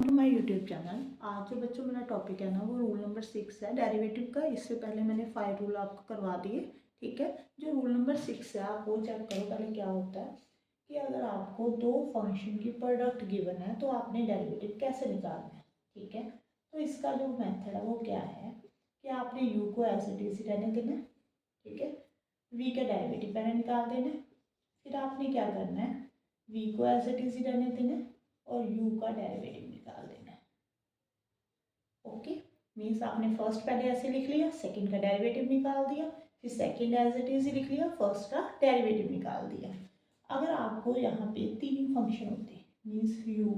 To my YouTube channel. आज जो बच्चों मेरा टॉपिक है ना वो रूल नंबर 6 है डेरिवेटिव का। इससे पहले मैंने 5 रूल आपको करवा दिए, ठीक है। जो रूल नंबर 6 है आप वो चेक करो पहले। क्या होता है कि अगर आपको दो फंक्शन की प्रोडक्ट गिवन है तो आपने डेरिवेटिव कैसे निकालना है, ठीक है। तो इसका जो मेथड है वो क्या है कि आपने u को ऐसे टी सी रहने देना, ठीक है। v का डेरिवेटिव पहले निकाल देना, फिर आपने क्या करना है v को ऐसे टी सी रहने देना और u का डेरिवेटिव निकाल देना है। ओके, मीन्स आपने फर्स्ट पहले ऐसे लिख लिया, सेकंड का डेरिवेटिव निकाल दिया, फिर सेकंड एज इट इज लिख लिया, फर्स्ट का डेरिवेटिव निकाल दिया। अगर आपको यहाँ पे तीन फंक्शन होते मीन्स u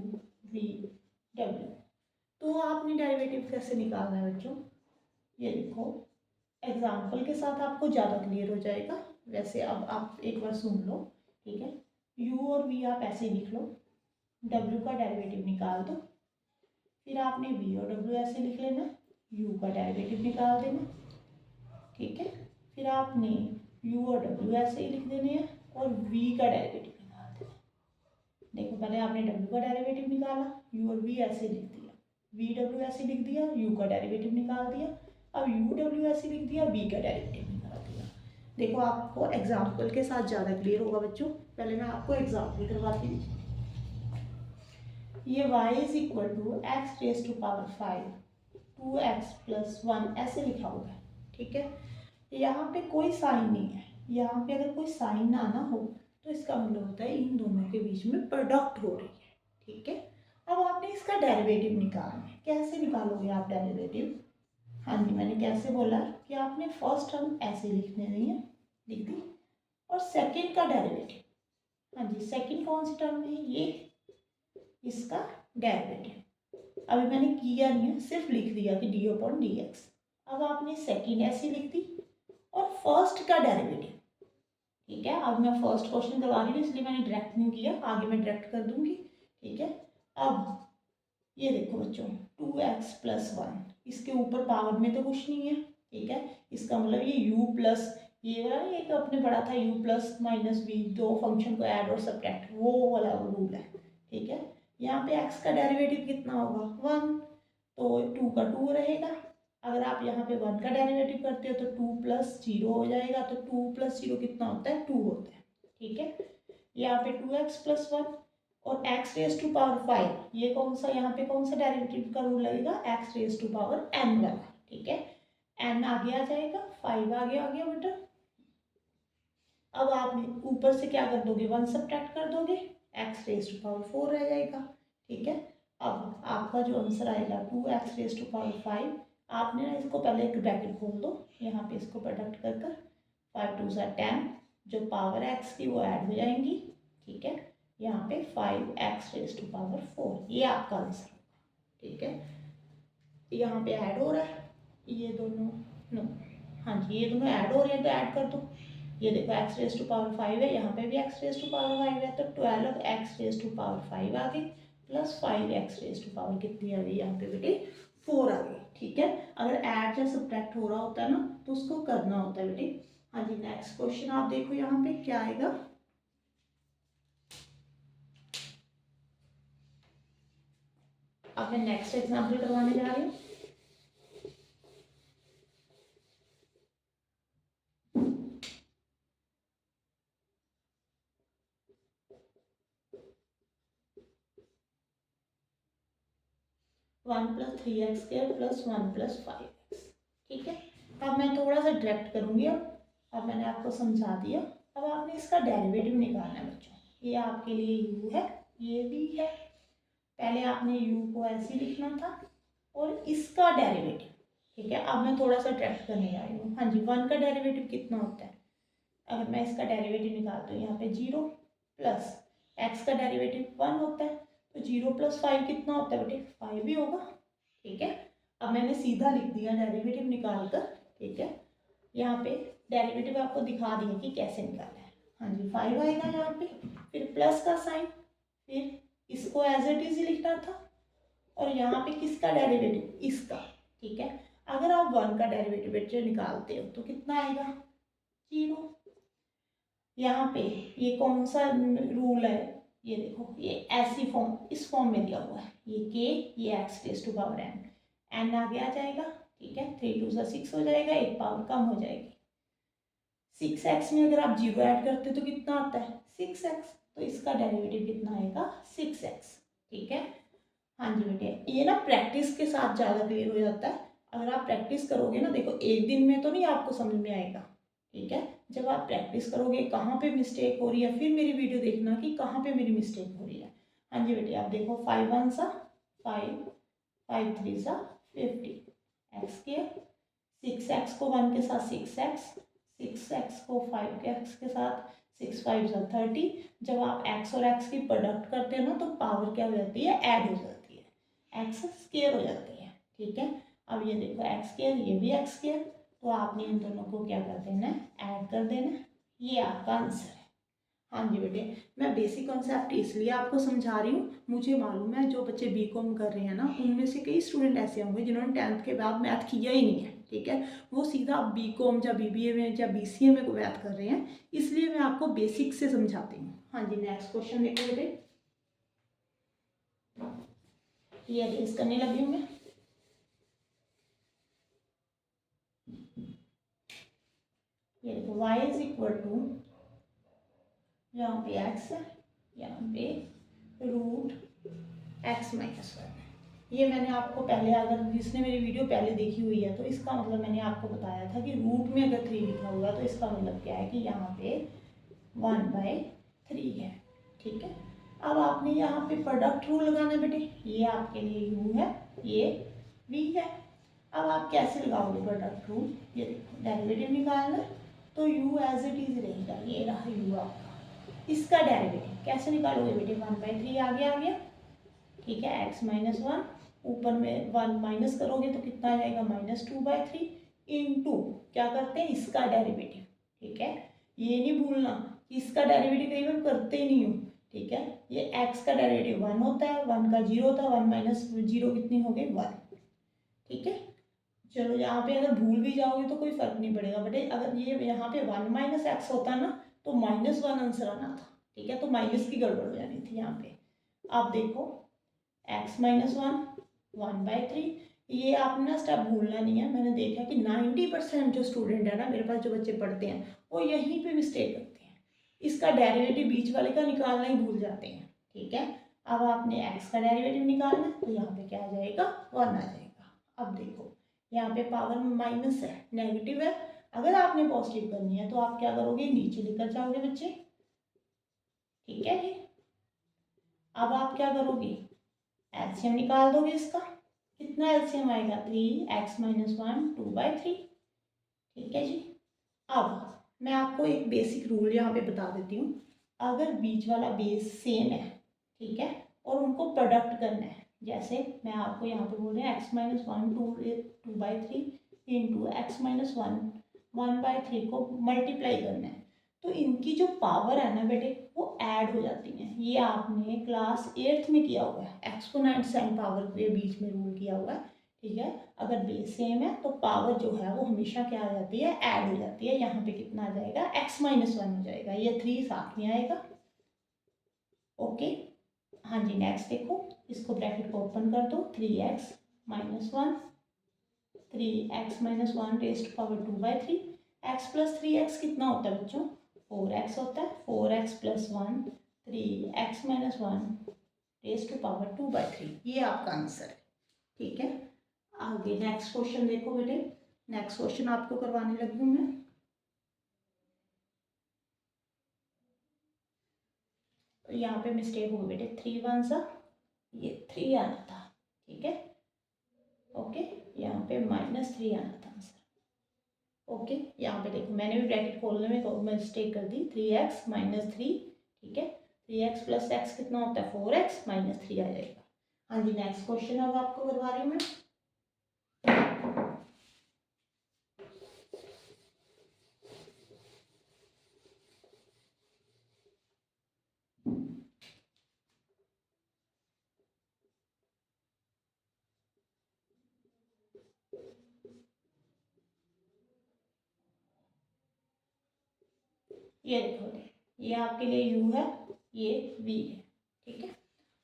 v w, तो आपने डेरिवेटिव कैसे निकालना है बच्चों, ये देखो एग्जाम्पल के साथ आपको ज़्यादा क्लियर हो जाएगा। वैसे अब आप एक बार सुन लो, ठीक है। u और v आप ऐसे ही लिख लो, w का डेरिवेटिव निकाल दो, फिर आपने v और w ऐसे लिख लेना, u का डेरिवेटिव निकाल देना, ठीक है। फिर आपने u और w ऐसे ही लिख देने हैं और v का डेरिवेटिव निकाल देना। देखो पहले आपने w का डेरिवेटिव निकाला, u और v ऐसे लिख दिया, v w ऐसे लिख दिया, u का डेरिवेटिव निकाल दिया, अब u w ऐसे लिख दिया, v का डेरिवेटिव निकाल दिया। देखो आपको एग्जाम्पल के साथ ज़्यादा क्लियर होगा बच्चों। पहले मैं आपको एग्जाम्पल करवाती हूँ। ये y is equal to x raise to power 5 2x plus 1 ऐसे लिखा हुआ है, ठीक है। यहाँ पे कोई साइन नहीं है, यहाँ पे अगर कोई साइन ना आना हो तो इसका मतलब होता है इन दोनों के बीच में प्रोडक्ट हो रही है, ठीक है। अब आपने इसका डेरिवेटिव निकालना है। कैसे निकालोगे आप डेरिवेटिव? हाँ जी, मैंने कैसे बोला कि आपने फर्स्ट टर्म ऐसे लिखने नहीं है, लिख दी, और सेकेंड का डेरिवेटिव, हाँ जी सेकेंड कौन सी टर्म है, ये इसका डेरिवेटिव। अभी मैंने किया नहीं है, सिर्फ लिख दिया कि डी अपॉन डी एक्स। अब आपने सेकेंड ऐसे लिख दी और फर्स्ट का डेरिवेटिव, ठीक है। अब मैं फर्स्ट क्वेश्चन करवा रही हूँ इसलिए मैंने डायरेक्ट नहीं किया, आगे मैं डायरेक्ट कर दूंगी, ठीक है। अब ये देखो बच्चों 2x प्लस 1, इसके ऊपर पावर में तो कुछ नहीं है, ठीक है। इसका मतलब ये u प्लस ये वाला एक अपने पढ़ा था u प्लस माइनस v, दो फंक्शन को ऐड और सब्ट्रैक्ट, वो वाला रूल है, ठीक है। यहाँ पे x का डेरिवेटिव कितना होगा 1, तो 2 का 2 रहेगा। अगर आप यहाँ पे 1 का डेरिवेटिव करते हो तो 2 प्लस 0 हो जाएगा, तो 2 प्लस 0 कितना होता है 2 होता है, ठीक है। यहाँ पे 2x प्लस 1 और x रेज टू पावर 5, ये कौन सा यहाँ पे कौन सा डेरिवेटिव का रूल लगेगा, x raise to power n वाला, ठीक है। n आगे आ जाएगा, 5 आगे आ गया बेटा। अब आप ऊपर से क्या कर दोगे 1 सब्ट्रैक्ट कर दोगे, x रेज टू पावर 4 रह जाएगा, ठीक है। अब आपका जो आंसर आएगा 2x रेज टू पावर 5, आपने ना इसको पहले एक ब्रैकेट खोल दो, यहाँ पे इसको प्रोडक्ट कर कर 5 2 सा 10, जो पावर x की वो ऐड हो जाएंगी, ठीक है। यहाँ पे 5x रेज टू पावर 4, ये आपका आंसर होगा, ठीक है। यहाँ पे ऐड हो रहा है ये दोनों, नो हाँ जी ये दोनों ऐड हो रहे हैं तो ऐड कर दो। ये देखो x रेज टू पावर 5 है, यहाँ पे भी x रेज टू पावर 5 है, तो 12x रेज टू पावर 5 आ गई plus 5x raise to power कितनी आ गई यहाँ पे बेटे 4 आ गई, ठीक है। अगर ऐड या सब्ट्रैक्ट हो रहा होता है ना तो उसको करना होता है बेटे। हाँ जी नेक्स्ट क्वेश्चन आप देखो यहाँ पे क्या आएगा। अब मैं नेक्स्ट एग्जाम्पल करवाने जा रही हूँ। One plus 3x square plus 1 plus 5x, ठीक है। अब मैं थोड़ा सा डायरेक्ट करूँगी। अब मैंने आपको समझा दिया, अब आपने इसका डेरिवेटिव निकालना है बच्चों। ये आपके लिए u है, ये भी है। पहले आपने u को ऐसे लिखना था और इसका डेरिवेटिव, ठीक है। अब मैं थोड़ा सा डायरेक्ट करने जा रही हूँ। हाँ जी 1 का डेरिवेटिव कितना होता है, अगर मैं इसका डेरिवेटिव निकालती हूँ यहाँ पे 0 प्लस x का डेरिवेटिव 1 होता है, तो 0 प्लस 5 कितना होता है बेटे 5 ही होगा, ठीक है। अब मैंने सीधा लिख दिया डेरिवेटिव निकाल कर, ठीक है। यहाँ पे डेरिवेटिव आपको दिखा दिया कि कैसे निकालना है। हाँ जी 5 आएगा यहाँ पे, फिर प्लस का साइन, फिर इसको एज इट इज लिखना था, और यहाँ पे किसका डेरिवेटिव इसका, ठीक है। अगर आप 1 का डेरिवेटिव बच्चे निकालते हो तो कितना आएगा 0। यहाँ पे ये कौन सा रूल है, ये देखो ये ऐसी फॉर्म, इस फॉर्म में दिया हुआ है, ये के, ये x raise to power n आगे आ जाएगा, ठीक है। 3 2 सा 6 हो जाएगा, एक पावर कम हो जाएगी। 6x में अगर आप जीरो ऐड करते हो तो कितना आता है 6x, तो इसका डेरिवेटिव कितना आएगा 6x, ठीक है। हाँ जी बेटे, ये ना प्रैक्टिस के साथ ज़्यादा क्लियर हो जाता है। अगर आप प्रैक्टिस करोगे ना, देखो एक दिन में तो नहीं आपको समझ में आएगा, ठीक है। जब आप प्रैक्टिस करोगे कहाँ पे मिस्टेक हो रही है, फिर मेरी वीडियो देखना कि कहाँ पे मेरी मिस्टेक हो रही है। हाँ जी बेटे, आप देखो 5 1 सा 5, 5 3 सा 50, एक्स के 6x को 1 के साथ 6x, 6x को 5x के साथ 6 5 सा 30। जब आप x और x की प्रोडक्ट करते हो ना तो पावर क्या हो जाती है, ऐड हो जाती है, x स्क्वायर हो जाती है, ठीक है। अब ये देखो x स्क्वायर, ये भी x स्क्वायर, तो आपने इन दोनों को क्या कर देना है, ऐड कर देना, ये आपका आंसर है। हाँ जी बेटे, मैं बेसिक कॉन्सेप्ट इसलिए आपको समझा रही हूँ, मुझे मालूम है जो बच्चे बीकॉम कर रहे हैं ना, उनमें से कई स्टूडेंट ऐसे होंगे जिन्होंने 10th के बाद मैथ किया ही नहीं है, ठीक है। वो सीधा बीकॉम या बीबीए में या बीसीए में मैथ कर रहे हैं, इसलिए मैं आपको बेसिक से समझाती हूँ। हाँ जी, नेक्स्ट क्वेश्चन देखो बेटे, ये अरेंज करने लगी हूँ मैं। ये देखो y इज इक्वल टू, यहाँ पे x है, यहाँ पे रूट x माइनस 1। ये मैंने आपको पहले, अगर जिसने मेरी वीडियो पहले देखी हुई है तो इसका मतलब मैंने आपको बताया था कि रूट में अगर 3 लिखा हुआ तो इसका मतलब क्या है कि यहाँ पे 1/3 है, ठीक है। अब आपने यहाँ पे प्रोडक्ट रूल लगाना है बेटे, ये आपके लिए u है, ये v है। अब आप कैसे लगाओगे प्रोडक्ट रूल, ये देखो डेरिवेटिव निकालना है तो u एज इट इज रहेगा, ये रहा u आपका। इसका डेरिवेटिव कैसे निकालोगे बेटे, 1/3 आगे आ गया, ठीक है। x माइनस 1, ऊपर में 1 माइनस करोगे तो कितना आ जाएगा, -2/3 इंटू क्या करते हैं, इसका डेरिवेटिव, ठीक है। ये नहीं भूलना कि इसका डेरिवेटिव कई बार करते ही नहीं हो, ठीक है। ये x का डेरिवेटिव 1 होता है, 1 का 0 होता है, 1 माइनस 0 कितनी हो गई 1, ठीक है। चलो यहाँ पे अगर भूल भी जाओगे तो कोई फर्क नहीं पड़ेगा बेटे, अगर ये यहाँ पे 1 माइनस एक्स होता ना तो -1 आंसर आना था, ठीक है। तो माइनस की गड़बड़ हो जानी थी यहाँ पे। आप देखो x माइनस 1/3, ये आपने ना स्टेप भूलना नहीं है। मैंने देखा कि 90% जो स्टूडेंट है ना मेरे पास, जो बच्चे पढ़ते हैं, वो यहीं पे मिस्टेक करते हैं, इसका डेरिवेटिव बीच वाले का निकालना ही भूल जाते हैं, ठीक है। अब आपने x का डेरिवेटिव निकालना है तो यहाँ पे क्या आ जाएगा, 1 आ जाएगा। अब देखो यहाँ पे पावर माइनस है, नेगेटिव है, अगर आपने पॉजिटिव करनी है तो आप क्या करोगे, नीचे लेकर जाओगे बच्चे, ठीक है जी। अब आप क्या करोगे, एलसीएम निकाल दोगे इसका, कितना एलसीएम आएगा, 3x माइनस 1 2/3, ठीक है जी। अब मैं आपको एक बेसिक रूल यहाँ पे बता देती हूँ, अगर बीच वाला बेस सेम है, ठीक है, और उनको प्रोडक्ट करना है, जैसे मैं आपको यहाँ पे बोल रही हूँ x minus 1 2/3 into x minus 1/3 को मल्टीप्लाई करना है, तो इनकी जो पावर है ना बेटे वो ऐड हो जाती है। ये आपने क्लास 8th में किया हुआ है, एक्सपोनेंट साइन पावर के बीच में रूल किया हुआ है, ठीक है। अगर बेस सेम है तो पावर जो है वो हमेशा क्या हो जाती है, ऐड हो जाती है। यहाँ पे कितना आ जाएगा, x माइनस 1 हो जाएगा, ये 3 साथ में आएगा, ओके। हाँ जी, नेक्स्ट देखो, इसको ब्रैकेट को ओपन कर दो, 3x minus 1 3x minus 1 raise to power 2/3, x plus 3x कितना होता है बच्चों, 4x होता है, 4x plus 1 3x minus 1 raise to power 2/3, ये आपका आंसर है, ठीक है। आगे नेक्स्ट क्वेश्चन देखो बेटे, नेक्स्ट क्वेश्चन आपको करवाने लगी हूँ मैं। तो यहाँ पे मिस्टेक हो गई बेटे, 3 1 सा ये 3 आना था, ठीक है, ओके। यहाँ पे -3 आना था आंसर, ओके। यहाँ पे देखो मैंने भी ब्रैकेट खोलने में मिस्टेक कर दी, 3x माइनस 3, ठीक है। 3x प्लस x कितना होता है, 4x माइनस 3 आ जाएगा। हाँ जी, नेक्स्ट क्वेश्चन अब आपको करवा रही हूँ मैं। ये देखो, ये आपके लिए u है, ये v है, ठीक है।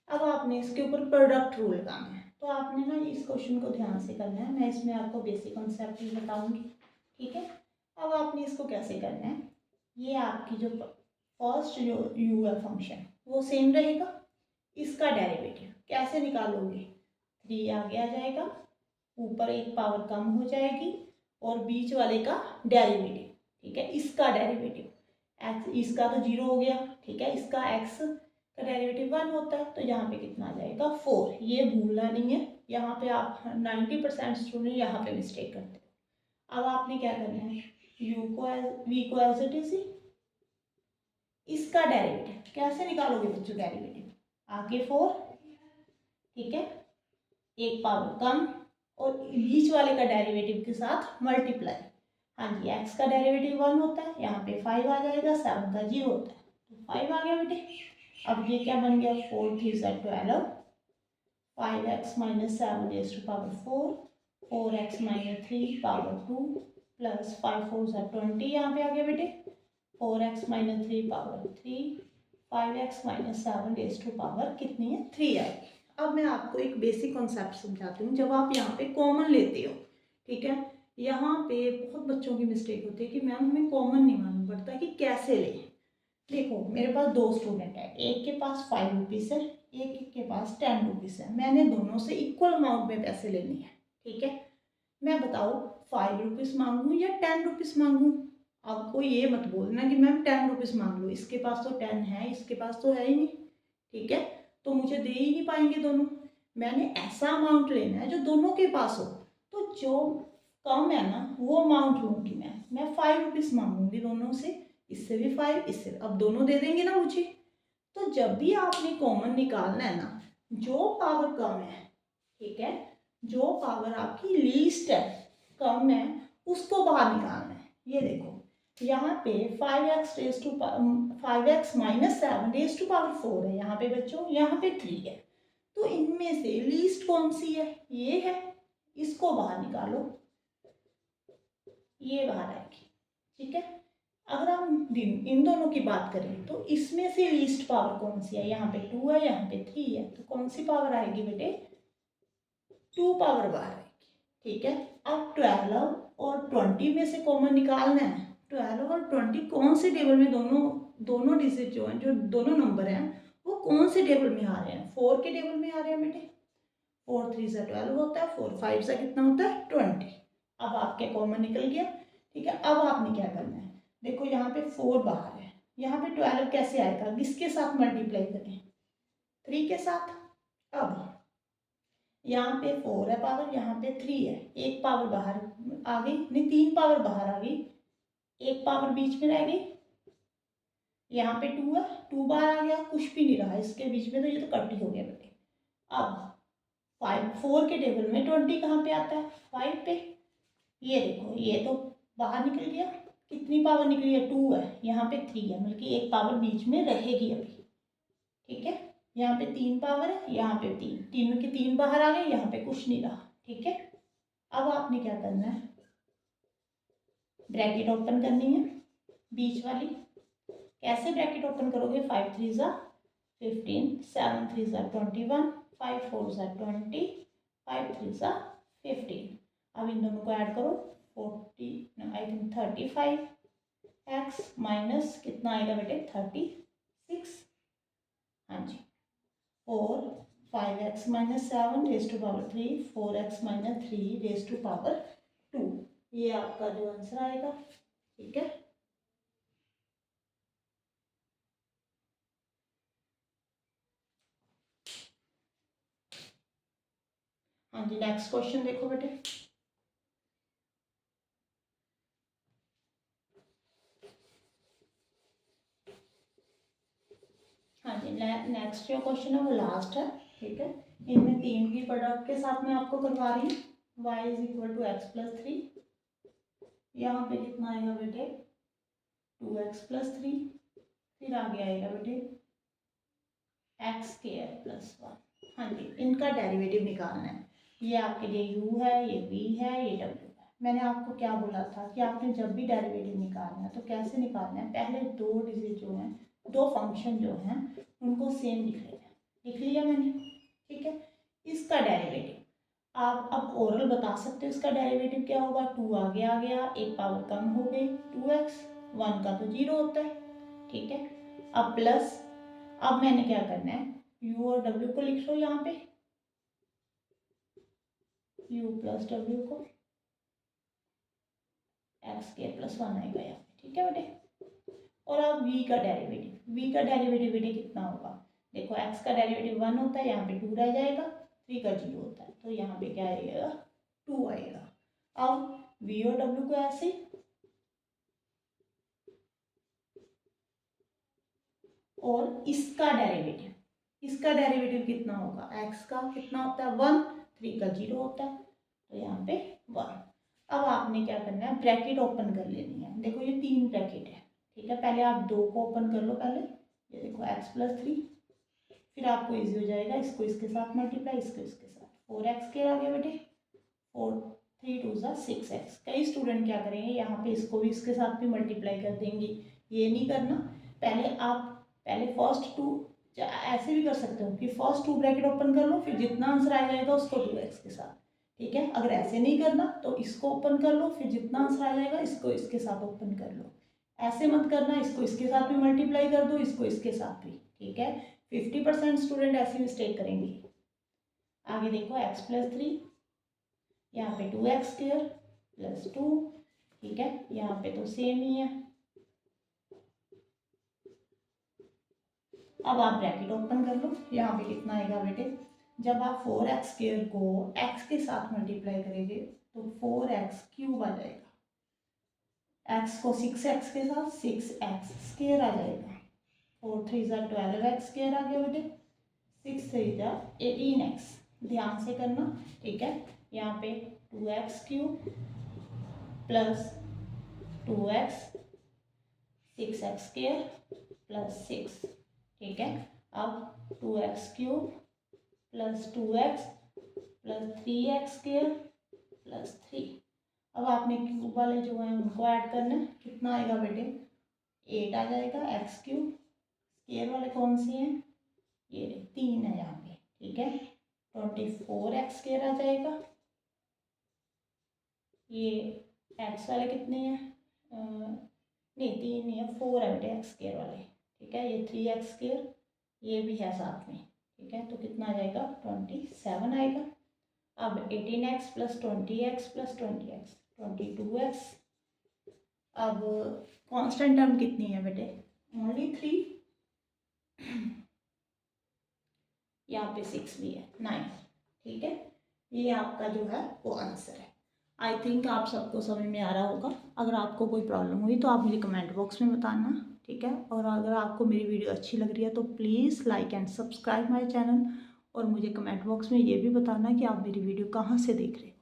अब आपने इसके ऊपर प्रोडक्ट रूल लगाना है, तो आपने ना इस क्वेश्चन को ध्यान से करना है, मैं इसमें आपको बेसिक कॉन्सेप्ट भी बताऊंगी। ठीक है। अब आपने इसको कैसे करना है, ये आपकी जो फर्स्ट जो यू है फंक्शन वो सेम रहेगा, इसका डेरिवेटिव कैसे निकालोगे, 3 आगे आ जाएगा, ऊपर एक पावर कम हो जाएगी और बीच वाले का डेरिवेटिव, ठीक है, इसका डेरिवेटिव एक्स, इसका तो 0 हो गया, ठीक है, इसका एक्स का डेरिवेटिव 1 होता है, तो यहाँ पे कितना आ जाएगा 4। ये भूलना नहीं है, यहाँ पे आप 90% स्टूडेंट यहाँ पे मिस्टेक करते हैं। अब आपने क्या करना है, u को v को एज इट इज, इसका डेरिवेटिव कैसे निकालोगे बच्चों, डेरिवेटिव आगे 4, ठीक है, एक पावर कम और बीच वाले का डेरिवेटिव के साथ मल्टीप्लाई। हाँ जी, x का डेरिवेटिव 1 होता है, यहाँ पे 5 आ जाएगा, 7 का 0 होता है, तो 5 आ गया बेटे। अब ये क्या बन गया, 4 3 12, 5x minus 7 raise to power 4, 4x minus 3 power 2 plus 5 4 20, यहाँ पे आ गया बेटे 4x minus 3 power 3, 5x minus 7 raise to power कितनी है 3 आएगी। अब मैं आपको एक बेसिक कॉन्सेप्ट समझाती हूँ, जब आप यहाँ पे कॉमन लेते हो, ठीक है, यहाँ पे बहुत बच्चों की मिस्टेक होती है कि मैम हमें कॉमन नहीं मालूम पड़ता कि कैसे लें। देखो मेरे पास 2 स्टूडेंट है, एक के पास 5 रुपीज़ है, एक के पास 10 रुपीज़ है, मैंने दोनों से इक्वल अमाउंट में पैसे लेने हैं, ठीक है। मैं बताओ 5 रुपीज़ मांगूँ या 10 रुपीज़ मांगूँ। आपको ये मत बोलना कि मैम 10 रुपीज़ मांग लो, इसके पास तो 10 है, इसके पास तो है ही नहीं, ठीक है, तो मुझे दे ही नहीं पाएंगे दोनों। मैंने ऐसा अमाउंट लेना है जो दोनों के पास हो, तो जो कम है ना वो अमाउंट लूँगी मैं 5 रुपीज़ मांगूंगी दोनों से, इससे भी 5, इससे, अब दोनों दे देंगे ना मुझे। तो जब भी आपने कॉमन निकालना है ना, जो पावर कम है, ठीक है, जो पावर आपकी लीस्ट है, कम है, उसको बाहर निकालना है। ये देखो यहाँ पे 5x minus 7 raise to power 4 है यहाँ पे बच्चों, यहाँ पे 3 है, तो इनमें से लीस्ट कौन सी है, ये है, इसको बाहर निकालो, ये बाहर आएगी, ठीक है। अगर हम इन दोनों की बात करें तो इसमें से लीस्ट पावर कौन सी है, यहाँ पे 2 है, यहाँ पे 3 है, तो कौन सी पावर आएगी बेटे, 2 पावर बाहर आएगी, ठीक है। अब 12 और 20 में से कॉमन निकालना है, 12 और 20 कौन से टेबल में, दोनों डिजिट जो हैं, जो दोनों नंबर हैं वो कौन से टेबल में आ रहे हैं, 4 के टेबल में आ रहे हैं बेटे। 4 3 से 12 होता है, 4 5 से कितना होता है 20। अब आपके कॉमन निकल गया, ठीक है। अब आपने क्या करना है, देखो यहाँ पे 4 बाहर है, यहाँ पे 12 कैसे आएगा, किसके साथ मल्टीप्लाई करें, 3 के साथ। अब यहाँ पे 4 है पावर, यहाँ पे 3 है, एक पावर बाहर आ गई, नहीं 3 पावर बाहर आ गई, एक पावर बीच में रह गई, यहाँ पे 2 है, 2 बाहर आ गया, कुछ भी नहीं रहा इसके बीच में, तो ये तो कट ही हो गया बेटे। अब 4 के टेबल में 20 कहाँ पे आता है, 5 पे, ये देखो ये तो बाहर निकल गया, कितनी पावर निकली है 2 है, यहाँ पे 3 है, मतलब कि एक पावर बीच में रहेगी अभी, ठीक है। यहाँ पे 3 पावर है, यहाँ पे 3, तीनों के 3 बाहर आ गए, यहाँ पे कुछ नहीं रहा, ठीक है। अब आपने क्या करना है, ब्रैकेट ओपन करनी है बीच वाली, कैसे ब्रैकेट ओपन करोगे, 5 3 ज़ा 15, 7 3 ज़ा 21, 5 4 ज़ा 20, 5 3 ज़ा 15। अब इन दोनों को ऐड करो, 40 आई थिंक 35 एक्स माइनस कितना आएगा बेटे 36, हाँ जी, और 5x minus 7 raise to power 3, 4x minus 3 raise to power 2, ये आपका जो आंसर आएगा, ठीक है। हाँ जी, नेक्स्ट क्वेश्चन देखो बेटे, हाँ जी, नेक्स्ट जो क्वेश्चन है वो लास्ट है, ठीक है। इनमें 3 की प्रोडक्ट के साथ मैं आपको करवा रही हूँ, y is equal to x plus 3, यहाँ पे कितना आएगा बेटे 2x प्लस 3, फिर आगे आएगा बेटे एक्स स्क्वायर प्लस 1। हाँ जी, इनका डेरिवेटिव निकालना है, ये आपके लिए u है, ये v है, ये w है। मैंने आपको क्या बोला था कि आपने जब भी डेरिवेटिव निकालना है तो कैसे निकालना है, पहले 2 डिजिट जो हैं, 2 फंक्शन जो हैं उनको सेम लिख लेना है, लिख लिया मैंने, ठीक है। इसका डेरिवेटिव आप अब ओरल बता सकते हो, इसका डेरिवेटिव क्या होगा, 2 आगे आ गया, एक पावर कम हो गई 2x, 1 का तो 0 होता है, ठीक है। अब प्लस, अब मैंने क्या करना है, u और w को लिख लो यहाँ पे, u प्लस w को, एक्स स्क्वायर प्लस 1 आएगा यहाँ पे, ठीक है बेटे। और अब v का डेरिवेटिव, बेटे कितना होगा, देखो x का डेरिवेटिव 1 होता है, यहाँ पे 2 रह जाएगा, 3 का 0 होता है, तो यहाँ पे क्या आएगा, 2 आएगा। अब v और w को ऐसे, और इसका डेरिवेटिव कितना होगा, x का कितना होता है 1, 3 का 0 होता है, तो यहाँ पे 1। अब आपने क्या करना है, ब्रैकेट ओपन कर लेनी है, देखो ये 3 ब्रैकेट है, ठीक है। पहले आप 2 को ओपन कर लो, पहले ये देखो x प्लस 3, फिर आपको इजी हो जाएगा, इसको इसके साथ मल्टीप्लाई, इसको इसके साथ, 4x के आ गया बेटे, 4 3 2 6x। कई स्टूडेंट क्या करेंगे, यहाँ पे इसको भी इसके साथ भी मल्टीप्लाई कर देंगे, ये नहीं करना। पहले फर्स्ट 2 ऐसे भी कर सकते हो कि फर्स्ट 2 ब्रैकेट ओपन कर लो, फिर जितना आंसर आ जाएगा उसको 2x के साथ, ठीक है। अगर ऐसे नहीं करना तो इसको ओपन कर लो, फिर जितना आंसर आ जाएगा इसको इसके साथ ओपन कर लो। ऐसे मत करना, इसको इसके साथ भी मल्टीप्लाई कर दो, इसको इसके साथ भी, ठीक है। 50% स्टूडेंट ऐसी मिस्टेक करेंगे। आगे देखो x प्लस 3, यहाँ पे 2x स्क्वायर प्लस 2, ठीक है, यहाँ पे तो सेम ही है। अब आप ब्रैकेट ओपन कर लो, यहाँ पे कितना आएगा बेटे, जब आप 4x स्क्वायर को x के साथ मल्टीप्लाई करेंगे तो 4x क्यूब आ जाएगा, x को 6x के साथ 6x स्क्वायर आ जाएगा, 4 3 12x स्क्वायर आ गया बेटे, 6 3 18x, ध्यान से करना, ठीक है। यहाँ पे 2x cube plus 2x 6x square plus 6, ठीक है। अब 2x cube plus 2x plus 3x square plus 3। अब आपने क्यूब वाले जो हैं उनको ऐड करना है, कितना आएगा बेटे, 8 आ जाएगा, x क्यूब, स्क्वायर वाले कौन से हैं, ये 3 है यहाँ पे, ठीक है, 24x स्क्वायर आ जाएगा। ये x वाले कितने हैं, नहीं 3 नहीं है, 4 है बेटे x स्क्वायर वाले, ठीक है। ये 3x स्क्वायर, ये भी है साथ में, ठीक है, तो कितना आ जाएगा 27 आएगा। अब 18x plus 20x plus 20x 22x। अब कांस्टेंट टर्म कितनी है बेटे, ओनली 3, यहाँ पे 6 भी है, 9, ठीक है। ये आपका जो है वो आंसर है। आई थिंक आप सबको समझ में आ रहा होगा। अगर आपको कोई प्रॉब्लम हुई तो आप मुझे कमेंट बॉक्स में बताना, ठीक है। और अगर आपको मेरी वीडियो अच्छी लग रही है तो please like and subscribe my channel, और मुझे कमेंट बॉक्स में ये भी बताना कि आप मेरी वीडियो कहाँ से देख रहे हैं।